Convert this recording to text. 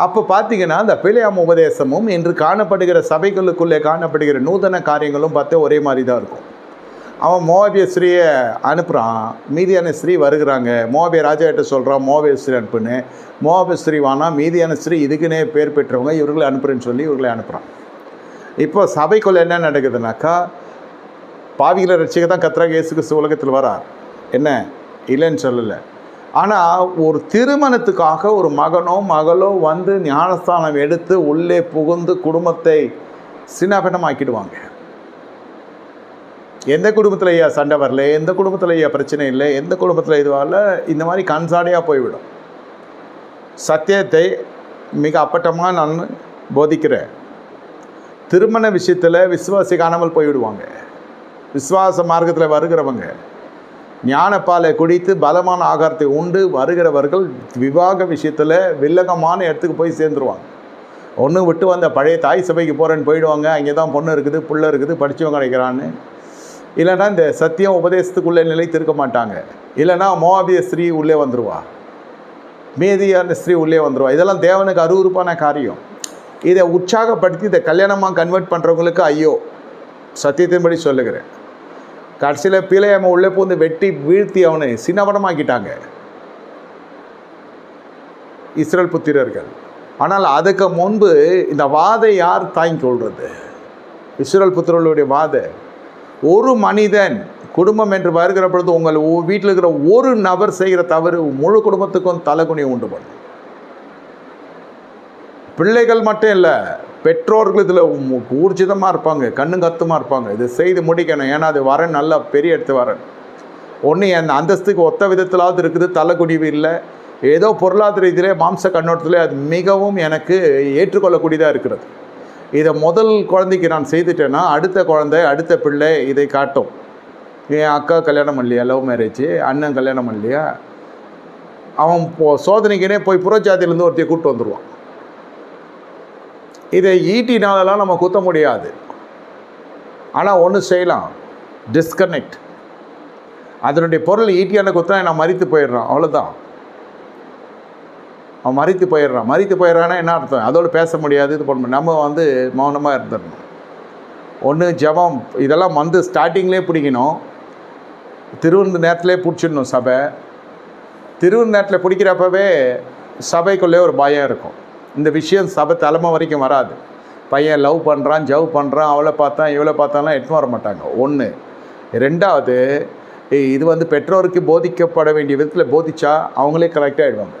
அப்போ பார்த்தீங்கன்னா அந்த பிலேயாம் உபதேசமும் இன்று காணப்படுகிற சபைகளுக்குள்ளே காணப்படுகிற நூதன காரியங்களும் பார்த்து ஒரே மாதிரி தான் இருக்கும். அவன் மோவாபிய ஸ்திரீயை அனுப்புகிறான், மீதியான ஸ்திரீ வருகிறாங்க, மோவாபிய ராஜாக்கிட்ட சொல்கிறான் மோவாபிய ஸ்திரீ அனுப்புன்னு. மோவாபிய ஸ்திரீ வானா, மீதியான ஸ்திரீ இதுக்குன்னே பேர் பெற்றவங்க, இவர்களை அனுப்புறேன்னு சொல்லி இவர்களை அனுப்புகிறான். இப்போ சபைக்குள்ளே என்ன நடக்குதுனாக்கா, பாவிகளை ரட்சிக்க தான் கர்த்தராகிய இயேசு கிறிஸ்து உலகத்தில் வரார், என்ன இல்லைன்னு சொல்லலை. ஆனால் ஒரு திருமணத்துக்காக ஒரு மகனோ மகளோ வந்து ஞானஸ்தானம் எடுத்து உள்ளே புகுந்து குடும்பத்தை சின்னாபின்னமாக்கிடுவாங்க. எந்த குடும்பத்தில் ஐயா சண்டை வரல, எந்த குடும்பத்தில் ஐயா பிரச்சனை இல்லை, எந்த குடும்பத்தில் இதுவால இந்த மாதிரி கண்சாடையாக போய்விடும். சத்தியத்தை மிக அப்பட்டமாக நான் போதிக்கிறேன். திருமண விஷயத்தில் விசுவாசி காணாமல் போய்விடுவாங்க. விசுவாச மார்க்கத்தில் வருகிறவங்க ஞானப்பாலை குடித்து பலமான ஆகாரத்தை உண்டு வருகிறவர்கள் விவாக விஷயத்தில் வில்லகமான இடத்துக்கு போய் சேர்ந்துருவாங்க. ஒன்று விட்டு வந்த பழைய தாய் சபைக்கு போகிறேன்னு போயிடுவாங்க. அங்கே தான் பொண்ணு இருக்குது, புள்ள இருக்குது, படித்தவங்க கிடைக்கிறான்னு. இல்லைன்னா இந்த சத்தியம் உபதேசத்துக்குள்ளே நிலைத்திருக்க மாட்டாங்க. இல்லைன்னா மோவாபிய ஸ்திரீ உள்ளே வந்துடுவா, மீதியான ஸ்திரீ உள்ளே வந்துடுவா. இதெல்லாம் தேவனுக்கு அருவருப்பான காரியம். இதை உற்சாகப்படுத்தி இதை கல்யாணமாக கன்வெர்ட் பண்ணுறவங்களுக்கு ஐயோ, சத்தியத்தின்படி சொல்லுகிறேன். கடைசியில் பிலேயாமை உள்ளே பூந்து வெட்டி வீழ்த்தி அவனை சின்னவனமாக்கிட்டாங்க இஸ்ரேல் புத்திரர்கள். ஆனால் அதுக்கு முன்பு இந்த வாதை யார் தாங்கிக் கொள்வது? இஸ்ரேல் புத்திரர்களுடைய வாதை. ஒரு மனிதன் குடும்பம் என்று வருகிற பொழுது உங்கள் வீட்டில் இருக்கிற ஒரு நபர் செய்கிற தவறு முழு குடும்பத்துக்கும் தலைகுனியை உண்டு பண்ணும். பிள்ளைகள் மட்டும் இல்லை, பெற்றோர்கள் இதில் ஊர்ஜிதமாக இருப்பாங்க, கண்ணும் கத்துமாக இருப்பாங்க. இது செய்து முடிக்கணும், ஏன்னா அது வரன் நல்ல பெரிய எடுத்து வரன். ஒன்று என் அந்தஸ்துக்கு ஒத்த விதத்திலாவது இருக்குது, தலைக்குடிவு இல்லை, ஏதோ பொருளாதார ரீதியிலே மாம்ச கண்ணோட்டத்திலே அது மிகவும் எனக்கு ஏற்றுக்கொள்ளக்கூடியதாக இருக்கிறது. இதை முதல் குழந்தைக்கு நான் செய்துட்டேன்னா அடுத்த குழந்தை அடுத்த பிள்ளை இதை காட்டும். என் அக்கா கல்யாணம் இல்லையா, லவ் மேரேஜ், அண்ணன் கல்யாணம் இல்லையா, அவன் சோதனைக்குனே போய் புறஜாதியிலேருந்து ஒருத்தையை கூப்பிட்டு வந்துடுவான். இதை ஈட்டினாலெல்லாம் நம்ம குத்த முடியாது. ஆனால் ஒன்று செய்யலாம், டிஸ்கனெக்ட். அதனுடைய பொருள் ஈட்டியான குத்தா நான் மறித்து போயிடுறான், அவ்வளோதான். அவன் மறித்து போயிடுறான்னா என்ன அர்த்தம்? அதோடு பேச முடியாது, இது பண்ண நம்ம மௌனமாக இருந்துடணும். ஒன்று ஜெபம், இதெல்லாம் ஸ்டார்டிங்லேயே பிடிக்கணும். திருவிருந்து நேரத்திலே பிடிச்சிடணும் சபை. திருவிருந்து நேரத்தில் பிடிக்கிறப்பவே சபைக்குள்ளே ஒரு பயம் இருக்கும். இந்த விஷயம் சபை தலைமை வரைக்கும் வராது. பையன் லவ் பண்ணுறான், ஜவ் பண்ணுறான், அவளை பார்த்தான் இவளை பார்த்தாலாம் எட்டு வர மாட்டாங்க. ஒன்று. ரெண்டாவது, இது பெற்றோருக்கு போதிக்கப்பட வேண்டிய விதத்தில் போதிச்சா அவங்களே கரெக்டாக ஆகிடுவாங்க.